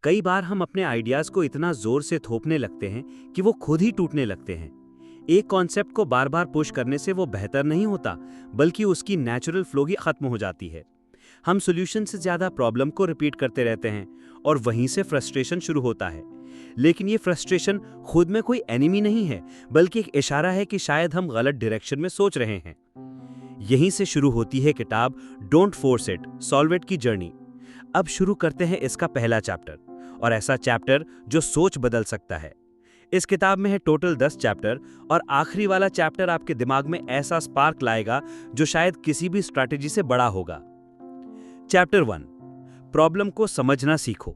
कई बार हम अपने आइडियाज को इतना जोर से थोपने लगते हैं कि वो खुद ही टूटने लगते हैं। एक कॉन्सेप्ट को बार बार पुश करने से वो बेहतर नहीं होता, बल्कि उसकी नेचुरल फ्लो ही खत्म हो जाती है। हम सॉल्यूशन से ज्यादा प्रॉब्लम को रिपीट करते रहते हैं और वहीं से फ्रस्ट्रेशन शुरू होता है। लेकिन ये फ्रस्ट्रेशन खुद में कोई एनिमी नहीं है, बल्कि एक इशारा है कि शायद हम गलत डायरेक्शन में सोच रहे हैं। यहीं से शुरू होती है किताब don't force it, solve it की जर्नी। अब शुरू करते हैं इसका पहला चैप्टर, और ऐसा चैप्टर जो सोच बदल सकता है। इस किताब में है टोटल 10 चैप्टर, और आखिरी वाला चैप्टर आपके दिमाग में ऐसा स्पार्क लाएगा जो शायद किसी भी स्ट्रैटेजी से बड़ा होगा। चैप्टर 1, प्रॉब्लम को समझना सीखो।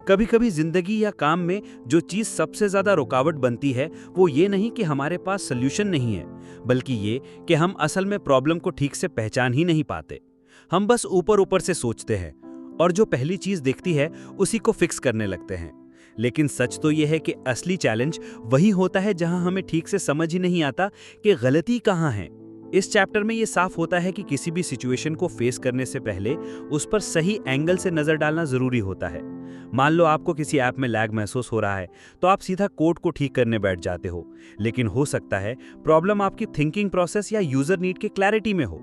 कभी कभी जिंदगी या काम में जो चीज सबसे ज्यादा रुकावट बनती है वो ये नहीं कि हमारे पास सल्यूशन नहीं है, बल्कि ये कि हम असल में प्रॉब्लम को ठीक से पहचान ही नहीं पाते। हम बस ऊपर ऊपर से सोचते हैं और जो पहली चीज दिखती है उसी को फिक्स करने लगते हैं। लेकिन सच तो यह है कि असली चैलेंज वही होता है जहां हमें ठीक से समझ ही नहीं आता कि गलती कहां है। इस चैप्टर में यह साफ होता है कि किसी भी सिचुएशन को फेस करने से पहले उस पर सही एंगल से नजर डालना जरूरी होता है। मान लो आपको किसी ऐप में लैग महसूस हो रहा है, तो आप सीधा कोड को ठीक करने बैठ जाते हो। लेकिन हो सकता है प्रॉब्लम आपकी थिंकिंग प्रोसेस या यूजर नीड के क्लैरिटी में हो।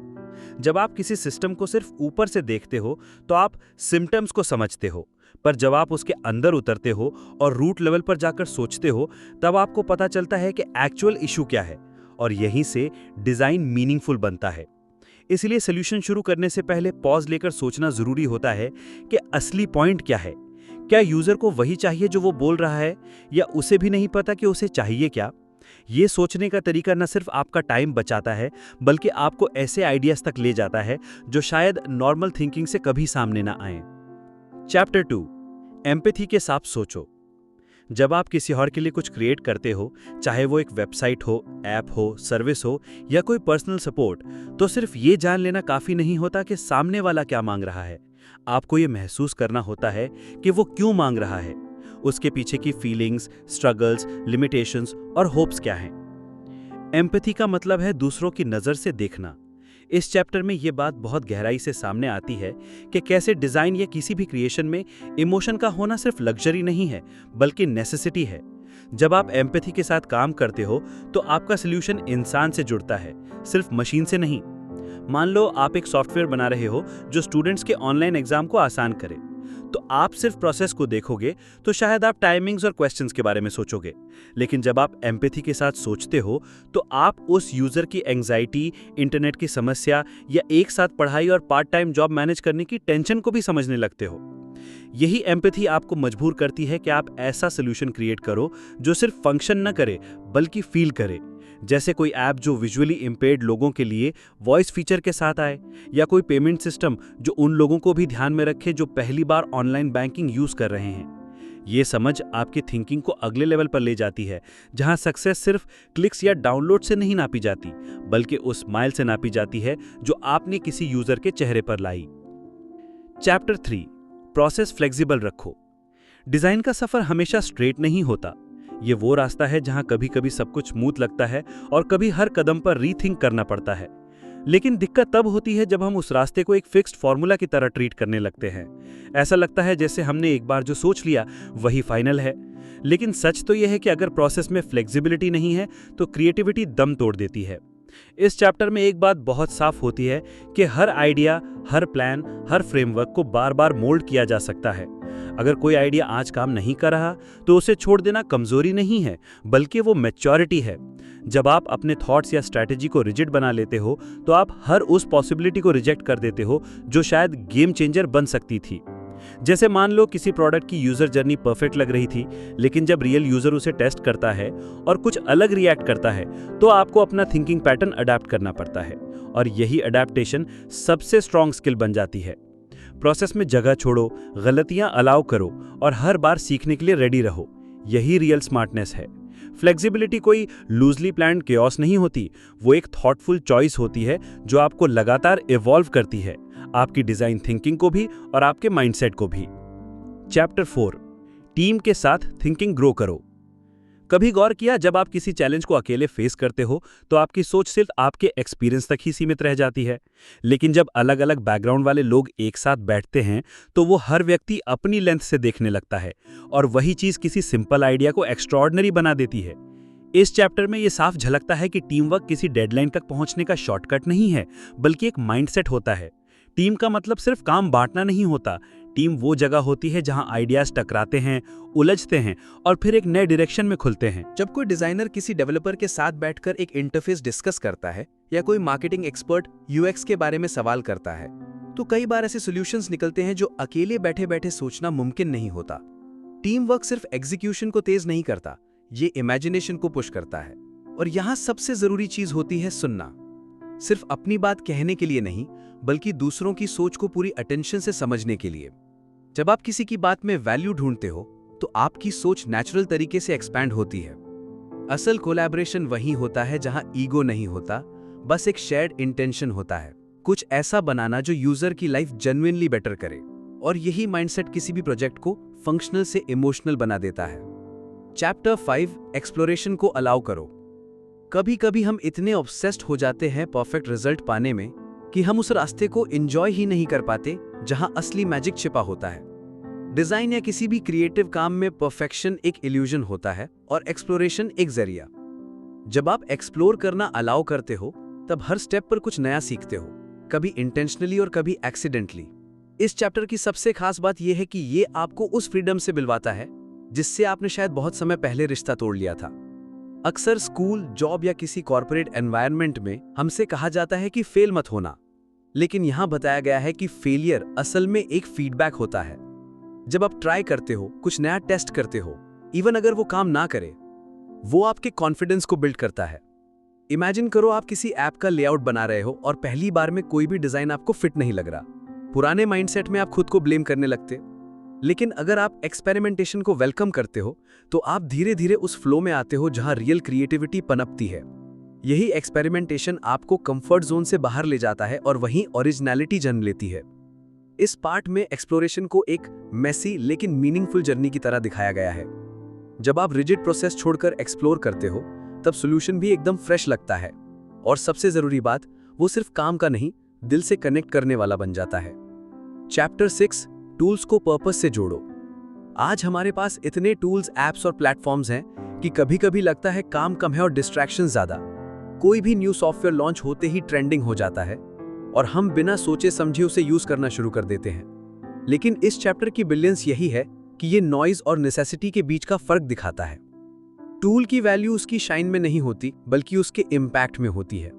जब आप किसी सिस्टम को सिर्फ ऊपर से देखते हो तो आप सिम्टम्स को समझते हो, पर जब आप उसके अंदर उतरते हो और रूट लेवल पर जाकर सोचते हो, तब आपको पता चलता है कि एक्चुअल इशू क्या है, और यहीं से डिजाइन मीनिंगफुल बनता है। इसलिए सॉल्यूशन शुरू करने से पहले पॉज लेकर सोचना जरूरी होता है कि असली पॉइंट क्या है। क्या यूजर को वही चाहिए जो वो बोल रहा है, या उसे भी नहीं पता कि उसे चाहिए क्या? ये सोचने का तरीका न सिर्फ आपका टाइम बचाता है, बल्कि आपको ऐसे आइडियाज तक ले जाता है जो शायद नॉर्मल थिंकिंग से कभी सामने ना आए। चैप्टर 2, एम्पैथी के साथ सोचो। जब आप किसी और के लिए कुछ क्रिएट करते हो, चाहे वो एक वेबसाइट हो, ऐप हो, सर्विस हो या कोई पर्सनल सपोर्ट, तो सिर्फ ये जान लेना काफी नहीं होता कि सामने वाला क्या मांग रहा है। आपको ये महसूस करना होता है कि वो क्यों मांग रहा है, उसके पीछे की फीलिंग्स, स्ट्रगल्स, लिमिटेशंस और होप्स क्या हैं। एम्पैथी का मतलब है दूसरों की नज़र से देखना। इस चैप्टर में ये बात बहुत गहराई से सामने आती है कि कैसे डिज़ाइन या किसी भी क्रिएशन में इमोशन का होना सिर्फ लग्जरी नहीं है, बल्कि नेसेसिटी है। जब आप एम्पैथी के साथ काम करते हो तो आपका सल्यूशन इंसान से जुड़ता है, सिर्फ मशीन से नहीं। मान लो आप एक सॉफ्टवेयर बना रहे हो जो स्टूडेंट्स के ऑनलाइन एग्जाम को आसान करे, तो आप सिर्फ प्रोसेस को देखोगे तो शायद आप टाइमिंग्स और क्वेश्चंस के बारे में सोचोगे। लेकिन जब आप एम्पैथी के साथ सोचते हो तो आप उस यूजर की एंजाइटी, इंटरनेट की समस्या या एक साथ पढ़ाई और पार्ट टाइम जॉब मैनेज करने की टेंशन को भी समझने लगते हो। यही एम्पैथी आपको मजबूर करती है कि आप ऐसा सोल्यूशन क्रिएट करो जो सिर्फ फंक्शन न करे बल्कि फील करे। जैसे कोई ऐप जो विजुअली इंपेयर्ड लोगों के लिए वॉइस फीचर के साथ आए, या कोई पेमेंट सिस्टम जो उन लोगों को भी ध्यान में रखे जो पहली बार ऑनलाइन बैंकिंग यूज कर रहे हैं। ये समझ आपकी थिंकिंग को अगले लेवल पर ले जाती है, जहां सक्सेस सिर्फ क्लिक्स या डाउनलोड से नहीं नापी जाती, बल्कि उस स्माइल से नापी जाती है जो आपने किसी यूजर के चेहरे पर लाई। चैप्टर 3, प्रोसेस फ्लेक्सिबल रखो। डिजाइन का सफर हमेशा स्ट्रेट नहीं होता। ये वो रास्ता है जहां कभी कभी सब कुछ स्मूथ लगता है और कभी हर कदम पर रीथिंक करना पड़ता है। लेकिन दिक्कत तब होती है जब हम उस रास्ते को एक फिक्स्ड फॉर्मूला की तरह ट्रीट करने लगते हैं। ऐसा लगता है जैसे हमने एक बार जो सोच लिया वही फाइनल है। लेकिन सच तो यह है कि अगर प्रोसेस में फ्लेक्सिबिलिटी नहीं है तो क्रिएटिविटी दम तोड़ देती है। इस चैप्टर में एक बात बहुत साफ होती है कि हर आइडिया, हर प्लान, हर फ्रेमवर्क को बार बार मोल्ड किया जा सकता है। अगर कोई आइडिया आज काम नहीं कर रहा तो उसे छोड़ देना कमजोरी नहीं है, बल्कि वो मैच्योरिटी है। जब आप अपने थॉट्स या स्ट्रैटेजी को रिजिड बना लेते हो तो आप हर उस पॉसिबिलिटी को रिजेक्ट कर देते हो जो शायद गेम चेंजर बन सकती थी। जैसे मान लो किसी प्रोडक्ट की यूजर जर्नी परफेक्ट लग रही थी, लेकिन जब रियल यूजर उसे टेस्ट करता है और कुछ अलग रिएक्ट करता है तो आपको अपना थिंकिंग पैटर्न अडेप्ट करना पड़ता है, और यही अडेप्टेशन सबसे स्ट्रॉन्ग स्किल बन जाती है। प्रोसेस में जगह छोड़ो, गलतियां अलाउ करो और हर बार सीखने के लिए रेडी रहो। यही रियल स्मार्टनेस है। फ्लेक्सिबिलिटी कोई लूजली प्लान्ड केओस नहीं होती, वो एक थॉटफुल चॉइस होती है जो आपको लगातार इवॉल्व करती है, आपकी डिजाइन थिंकिंग को भी और आपके माइंडसेट को भी। चैप्टर 4, टीम के साथ थिंकिंग ग्रो करो। कभी गौर किया, जब आप किसी चैलेंज को अकेले फेस करते हो तो आपकी सोच सिर्फ आपके एक्सपीरियंस तक ही सीमित रह जाती है, लेकिन जब अलग अलग बैकग्राउंड वाले लोग एक साथ बैठते हैं तो वो हर व्यक्ति अपनी लेंथ से देखने लगता है और वही चीज किसी सिंपल आइडिया को एक्स्ट्रॉर्डिनरी बना देती है। इस चैप्टर में ये साफ झलकता है कि टीम वर्क किसी डेडलाइन तक पहुंचने का शॉर्टकट नहीं है, बल्कि एक माइंडसेट होता है। टीम का मतलब सिर्फ काम बांटना नहीं होता। टीम वो जगह होती है जहां आइडियाज टकराते हैं, उलझते हैं और फिर एक नए डायरेक्शन में खुलते हैं। जब कोई डिजाइनर किसी डेवलपर के साथ बैठकर एक इंटरफेस डिस्कस करता है या कोई मार्केटिंग एक्सपर्ट यूएक्स के बारे में सवाल करता है, तो कई बार ऐसे सॉल्यूशंस निकलते हैं जो अकेले बैठे बैठे सोचना मुमकिन नहीं होता। टीम वर्क सिर्फ एग्जीक्यूशन को तेज नहीं करता, ये इमेजिनेशन को पुश करता है। और यहाँ सबसे जरूरी चीज होती है सुनना। सिर्फ अपनी बात कहने के लिए नहीं, बल्कि दूसरों की सोच को पूरी अटेंशन से समझने के लिए। जब आप किसी की बात में वैल्यू ढूंढते हो तो आपकी सोच नेचुरल तरीके से एक्सपैंड होती है। असल कोलैबोरेशन वहीं होता है जहां ईगो नहीं होता, बस एक शेयर्ड इंटेंशन होता है, कुछ ऐसा बनाना जो यूजर की लाइफ जेन्युइनली बेटर करे। और यही माइंडसेट किसी भी प्रोजेक्ट को फंक्शनल से इमोशनल बना देता है। चैप्टर 5 एक्सप्लोरेशन को अलाउ करो। कभी कभी हम इतने ऑब्सेस्ड हो जाते हैं परफेक्ट रिजल्ट पाने में कि हम उस रास्ते को एंजॉय ही नहीं कर पाते जहां असली मैजिक छिपा होता है। डिजाइन या किसी भी क्रिएटिव काम में परफेक्शन एक इल्यूजन होता है और एक्सप्लोरेशन एक जरिया। जब आप एक्सप्लोर करना अलाउ करते हो तब हर स्टेप पर कुछ नया सीखते हो, कभी इंटेंशनली और कभी एक्सीडेंटली। इस चैप्टर की सबसे खास बात यह है कि ये आपको उस फ्रीडम से मिलवाता है जिससे आपने शायद बहुत समय पहले रिश्ता तोड़ लिया था। अक्सर स्कूल, जॉब या किसी कॉर्पोरेट एनवायरनमेंट में हमसे कहा जाता है कि फेल मत होना, लेकिन यहां बताया गया है कि फेलियर असल में एक फीडबैक होता है। जब आप ट्राई करते हो, कुछ नया टेस्ट करते हो, इवन अगर वो काम ना करे, वो आपके कॉन्फिडेंस को बिल्ड करता है। इमेजिन करो आप किसी ऐप का लेआउट बना रहे हो और पहली बार में कोई भी डिजाइन आपको फिट नहीं लग रहा। पुराने माइंडसेट में आप खुद को ब्लेम करने लगते, लेकिन अगर आप एक्सपेरिमेंटेशन को वेलकम करते हो तो आप धीरे धीरे उस फ्लो में आते हो जहां रियल क्रिएटिविटी पनपती है। यही एक्सपेरिमेंटेशन आपको कंफर्ट जोन से बाहर ले जाता है और वहीं ओरिजिनलिटी जन्म लेती है। इस पार्ट में एक्सप्लोरेशन को एक मेसी लेकिन मीनिंगफुल जर्नी की तरह दिखाया गया है। जब आप रिजिड प्रोसेस छोड़कर एक्सप्लोर करते हो तब सॉल्यूशन भी एकदम फ्रेश लगता है, और सबसे जरूरी बात, वो सिर्फ काम का नहीं, दिल से कनेक्ट करने वाला बन जाता है। चैप्टर 6 टूल्स को पर्पस से जोड़ो। आज हमारे पास इतने टूल्स, ऐप्स और प्लेटफॉर्म्स हैं कि कभी कभी लगता है काम कम है और डिस्ट्रैक्शन ज्यादा। कोई भी न्यू सॉफ्टवेयर लॉन्च होते ही ट्रेंडिंग हो जाता है और हम बिना सोचे समझे उसे यूज करना शुरू कर देते हैं। लेकिन इस चैप्टर की ब्रिलियंस यही है कि ये नॉइज और नेसेसिटी के बीच का फर्क दिखाता है। टूल की वैल्यू उसकी शाइन में नहीं होती, बल्कि उसके इम्पैक्ट में होती है।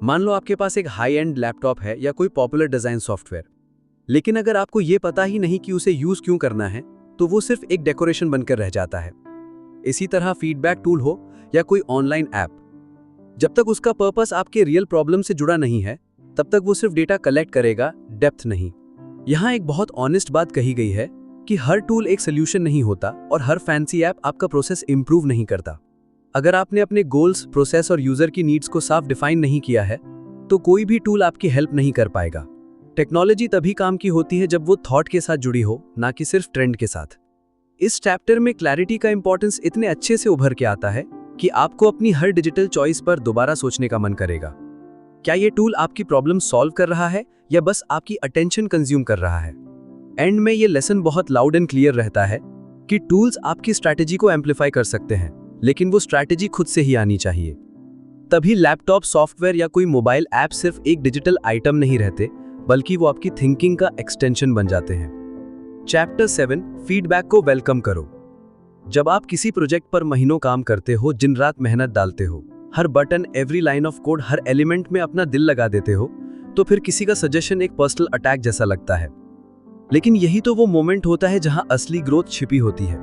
मान लो आपके पास एक हाई एंड लैपटॉप है या कोई पॉपुलर डिजाइन सॉफ्टवेयर, लेकिन अगर आपको ये पता ही नहीं कि उसे यूज क्यों करना है तो वो सिर्फ एक डेकोरेशन बनकर रह जाता है। इसी तरह फीडबैक टूल हो या कोई ऑनलाइन ऐप, जब तक उसका पर्पस आपके रियल प्रॉब्लम से जुड़ा नहीं है तब तक वो सिर्फ डेटा कलेक्ट करेगा, डेप्थ नहीं। यहाँ एक बहुत ऑनेस्ट बात कही गई है कि हर टूल एक सोल्यूशन नहीं होता और हर फैंसी ऐप आपका प्रोसेस इंप्रूव नहीं करता। अगर आपने अपने गोल्स, प्रोसेस और यूजर की नीड्स को साफ डिफाइन नहीं किया है तो कोई भी टूल आपकी हेल्प नहीं कर पाएगा। टेक्नोलॉजी तभी काम की होती है जब वो थॉट के साथ जुड़ी हो, ना कि सिर्फ ट्रेंड के साथ। इस चैप्टर में क्लैरिटी का इंपॉर्टेंस इतने अच्छे से उभर के आता है कि आपको अपनी हर डिजिटल चॉइस पर दोबारा सोचने का मन करेगा। क्या ये टूल आपकी प्रॉब्लम सॉल्व कर रहा है या बस आपकी अटेंशन कंज्यूम कर रहा है? एंड में ये लेसन बहुत लाउड एंड क्लियर रहता है कि टूल्स आपकी स्ट्रैटेजी को एम्पलीफाई कर सकते हैं, लेकिन वो स्ट्रैटेजी खुद से ही आनी चाहिए। तभी लैपटॉप, सॉफ्टवेयर या कोई मोबाइल ऐप सिर्फ एक डिजिटल आइटम नहीं रहते, बल्कि वो आपकी थिंकिंग का एक्सटेंशन बन जाते हैं। चैप्टर 7 फीडबैक को वेलकम करो। जब आप किसी प्रोजेक्ट पर महीनों काम करते हो, दिन रात मेहनत डालते हो, हर button, every line of code, हर एलिमेंट में अपना दिल लगा देते हो, तो फिर किसी का सजेशन एक पर्सनल अटैक जैसा लगता है। लेकिन यही तो वो मोमेंट होता है जहां असली ग्रोथ छिपी होती है।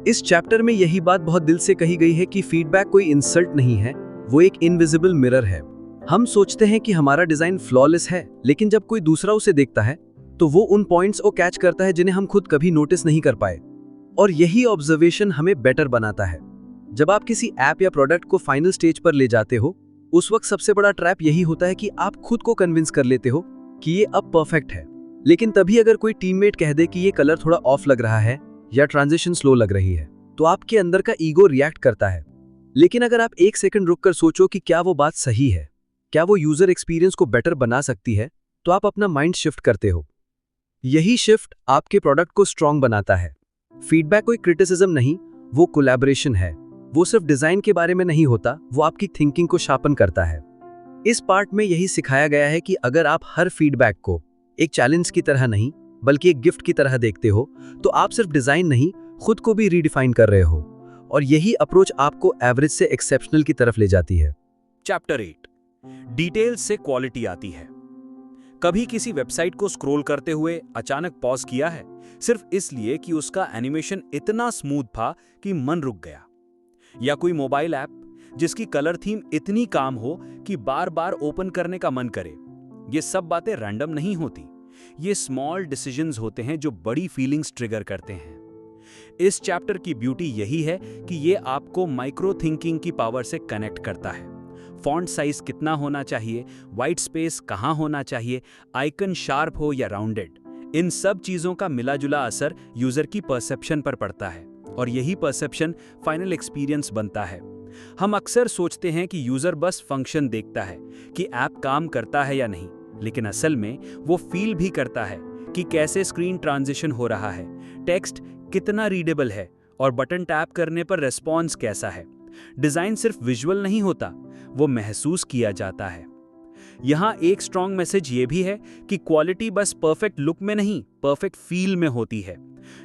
इस चैप्टर में यही बात बहुत दिल से कही गई है कि फीडबैक कोई इंसल्ट नहीं है, वो एक इनविजिबल मिरर है। हम सोचते हैं कि हमारा डिजाइन फ्लॉलेस है, लेकिन जब कोई दूसरा उसे देखता है तो वो उन पॉइंट्स को कैच करता है जिन्हें हम खुद कभी नोटिस नहीं कर पाए, और यही ऑब्जर्वेशन हमें बेटर बनाता है। जब आप किसी ऐप या प्रोडक्ट को फाइनल स्टेज पर ले जाते हो, उस वक्त सबसे बड़ा ट्रैप यही होता है कि आप खुद को कन्विंस कर लेते हो कि ये अब परफेक्ट है, लेकिन तभी अगर कोई टीममेट कह दे कि ये कलर थोड़ा ऑफ लग रहा है या ट्रांजिशन स्लो लग रही है, तो आपके अंदर का ईगो रिएक्ट करता है। लेकिन अगर आप एक सेकंड रुककर सोचो कि क्या वो बात सही है, क्या वो यूजर एक्सपीरियंस को बेटर बना सकती है, तो आप अपना माइंड शिफ्ट करते हो। यही शिफ्ट आपके प्रोडक्ट को स्ट्रांग बनाता है। फीडबैक कोई क्रिटिसिज्म नहीं, वो कोलैबोरेशन है। वो सिर्फ डिजाइन के बारे में नहीं होता, वो आपकी थिंकिंग को शार्पन करता है। इस पार्ट में यही सिखाया गया है कि अगर आप हर फीडबैक को एक चैलेंज की तरह नहीं बल्कि एक गिफ्ट की तरह देखते हो, तो आप सिर्फ डिजाइन नहीं, खुद को भी रीडिफाइन कर रहे हो। और यही अप्रोच आपको एवरेज से एक्सेप्शनल की तरफ ले जाती है। चैप्टर 8, डिटेल्स से क्वालिटी आती है। कभी किसी वेबसाइट को स्क्रॉल करते हुए अचानक पॉज किया है, सिर्फ इसलिए कि उसका एनिमेशन इतना स्मूथ था कि मन रुक गया? या कोई मोबाइल ऐप जिसकी कलर थीम इतनी काम हो कि बार बार ओपन करने का मन करे? ये सब बातें रैंडम नहीं होती, ये स्मॉल डिसीजंस होते हैं जो बड़ी फीलिंग्स ट्रिगर करते हैं। इस चैप्टर की ब्यूटी यही है कि ये आपको माइक्रो थिंकिंग की पावर से कनेक्ट करता है। फॉन्ट साइज कितना होना चाहिए, वाइट स्पेस कहाँ होना चाहिए, आइकन शार्प हो या राउंडेड, इन सब चीज़ों का मिला जुला असर यूज़र की परसेप्शन पर पड़ता है और यही परसेप्शन फाइनल एक्सपीरियंस बनता है। हम अक्सर सोचते हैं कि यूज़र बस फंक्शन देखता है कि ऐप काम करता है या नहीं, लेकिन असल में वो फील भी करता है कि कैसे स्क्रीन ट्रांजिशन हो रहा है, टेक्स्ट कितना रीडेबल है और बटन टैप करने पर रेस्पॉन्स कैसा है। डिज़ाइन सिर्फ विजुअल नहीं होता, वो महसूस किया जाता है। यहाँ एक स्ट्रॉन्ग मैसेज ये भी है कि क्वालिटी बस परफेक्ट लुक में नहीं, परफेक्ट फील में होती है।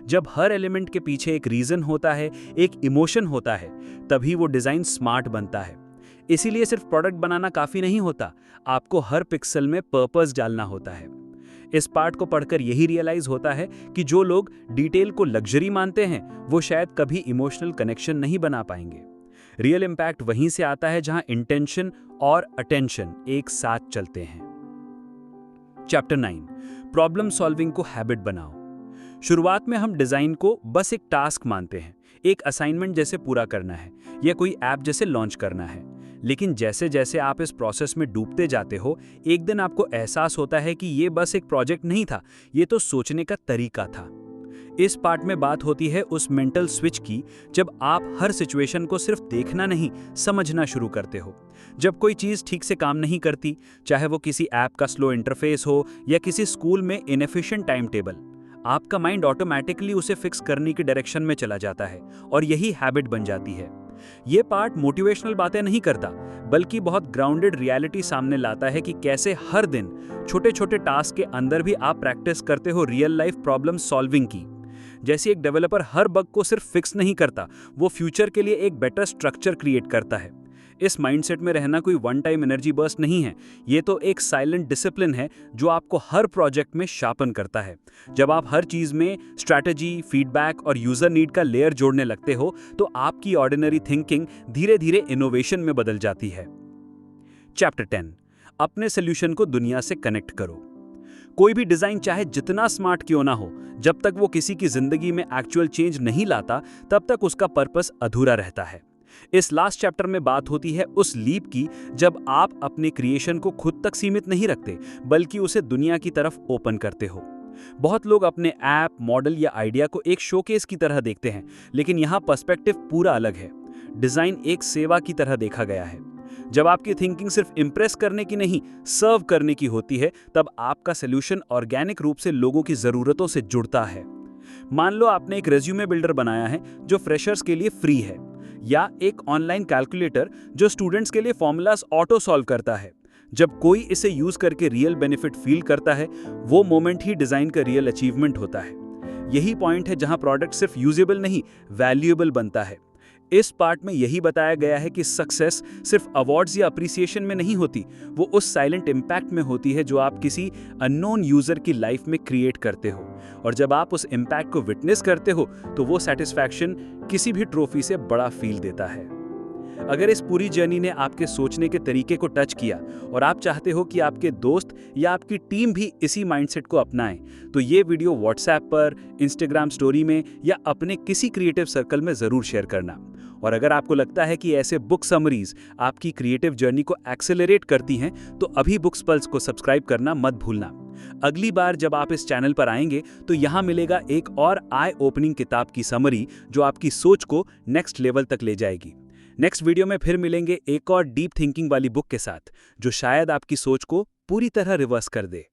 जब हर एलिमेंट के पीछे एक रीजन होता है, एक इमोशन होता है, तभी वो डिज़ाइन स्मार्ट बनता है। इसीलिए सिर्फ प्रोडक्ट बनाना काफ़ी नहीं होता, आपको हर पिक्सल में पर्पस डालना होता है। इस पार्ट को पढ़कर यही रियलाइज होता है कि जो लोग डिटेल को लग्जरी मानते हैं, वो शायद कभी इमोशनल कनेक्शन नहीं बना पाएंगे। रियल इम्पैक्ट वहीं से आता है जहां इंटेंशन और अटेंशन एक साथ चलते हैं। चैप्टर 9, प्रॉब्लम सॉल्विंग को हैबिट बनाओ। शुरुआत में हम डिजाइन को बस एक टास्क मानते हैं, एक असाइनमेंट जैसे पूरा करना है या कोई ऐप जैसे लॉन्च करना है। लेकिन जैसे जैसे आप इस प्रोसेस में डूबते जाते हो, एक दिन आपको एहसास होता है कि ये बस एक प्रोजेक्ट नहीं था, ये तो सोचने का तरीका था। इस पार्ट में बात होती है उस मेंटल स्विच की, जब आप हर सिचुएशन को सिर्फ देखना नहीं, समझना शुरू करते हो। जब कोई चीज़ ठीक से काम नहीं करती, चाहे वो किसी ऐप का स्लो इंटरफेस हो या किसी स्कूल में इनएफिशिएंट टाइम टेबल, आपका माइंड ऑटोमेटिकली उसे फिक्स करने की डायरेक्शन में चला जाता है और यही हैबिट बन जाती है। ये पार्ट मोटिवेशनल बातें नहीं करता, बल्कि बहुत ग्राउंडेड रियलिटी सामने लाता है कि कैसे हर दिन छोटे छोटे टास्क के अंदर भी आप प्रैक्टिस करते हो रियल लाइफ प्रॉब्लम सॉल्विंग की। जैसे एक डेवलपर हर बग को सिर्फ फिक्स नहीं करता, वो फ्यूचर के लिए एक बेटर स्ट्रक्चर क्रिएट करता है। इस माइंडसेट में रहना कोई वन टाइम एनर्जी बर्स्ट नहीं है, ये तो एक साइलेंट डिसिप्लिन है जो आपको हर प्रोजेक्ट में शार्पन करता है। जब आप हर चीज़ में स्ट्रैटेजी, फीडबैक और यूज़र नीड का लेयर जोड़ने लगते हो, तो आपकी ऑर्डिनरी थिंकिंग धीरे धीरे इनोवेशन में बदल जाती है। चैप्टर 10, अपने सोल्यूशन को दुनिया से कनेक्ट करो। कोई भी डिज़ाइन चाहे जितना स्मार्ट क्यों ना हो, जब तक वो किसी की जिंदगी में एक्चुअल चेंज नहीं लाता, तब तक उसका पर्पस अधूरा रहता है। इस लास्ट चैप्टर में बात होती है उस लीप की, जब आप अपने क्रिएशन को खुद तक सीमित नहीं रखते, बल्कि उसे दुनिया की तरफ ओपन करते हो। बहुत लोग अपने ऐप, मॉडल या आइडिया को एक शोकेस की तरह देखते हैं, लेकिन यहाँ पर्सपेक्टिव पूरा अलग है। डिज़ाइन एक सेवा की तरह देखा गया है। जब आपकी थिंकिंग सिर्फ इंप्रेस करने की नहीं, सर्व करने की होती है, तब आपका सॉल्यूशन ऑर्गेनिक रूप से लोगों की ज़रूरतों से जुड़ता है। मान लो आपने एक रेज्यूमे बिल्डर बनाया है जो फ्रेशर्स के लिए फ्री है, या एक ऑनलाइन कैलकुलेटर जो स्टूडेंट्स के लिए फॉर्मूलाज ऑटो सॉल्व करता है। जब कोई इसे यूज करके रियल बेनिफिट फील करता है, वो मोमेंट ही डिजाइन का रियल अचीवमेंट होता है। यही पॉइंट है जहां प्रोडक्ट सिर्फ यूजेबल नहीं, वैल्यूएबल बनता है। इस पार्ट में यही बताया गया है कि सक्सेस सिर्फ अवार्ड्स या अप्रिसिएशन में नहीं होती, वो उस साइलेंट इम्पैक्ट में होती है जो आप किसी अननोन यूजर की लाइफ में क्रिएट करते हो। और जब आप उस इम्पैक्ट को विटनेस करते हो, तो वो सेटिस्फैक्शन किसी भी ट्रॉफी से बड़ा फील देता है। अगर इस पूरी जर्नी ने आपके सोचने के तरीके को टच किया और आप चाहते हो कि आपके दोस्त या आपकी टीम भी इसी माइंडसेट को अपनाएं, तो ये वीडियो व्हाट्सएप पर, इंस्टाग्राम स्टोरी में या अपने किसी क्रिएटिव सर्कल में ज़रूर शेयर करना। और अगर आपको लगता है कि ऐसे बुक समरीज आपकी क्रिएटिव जर्नी को एक्सेलरेट करती हैं, तो अभी बुक्स पल्स को सब्सक्राइब करना मत भूलना। अगली बार जब आप इस चैनल पर आएंगे तो यहाँ मिलेगा एक और आई ओपनिंग किताब की समरी जो आपकी सोच को नेक्स्ट लेवल तक ले जाएगी। नेक्स्ट वीडियो में फिर मिलेंगे एक और डीप थिंकिंग वाली बुक के साथ जो शायद आपकी सोच को पूरी तरह रिवर्स कर दे।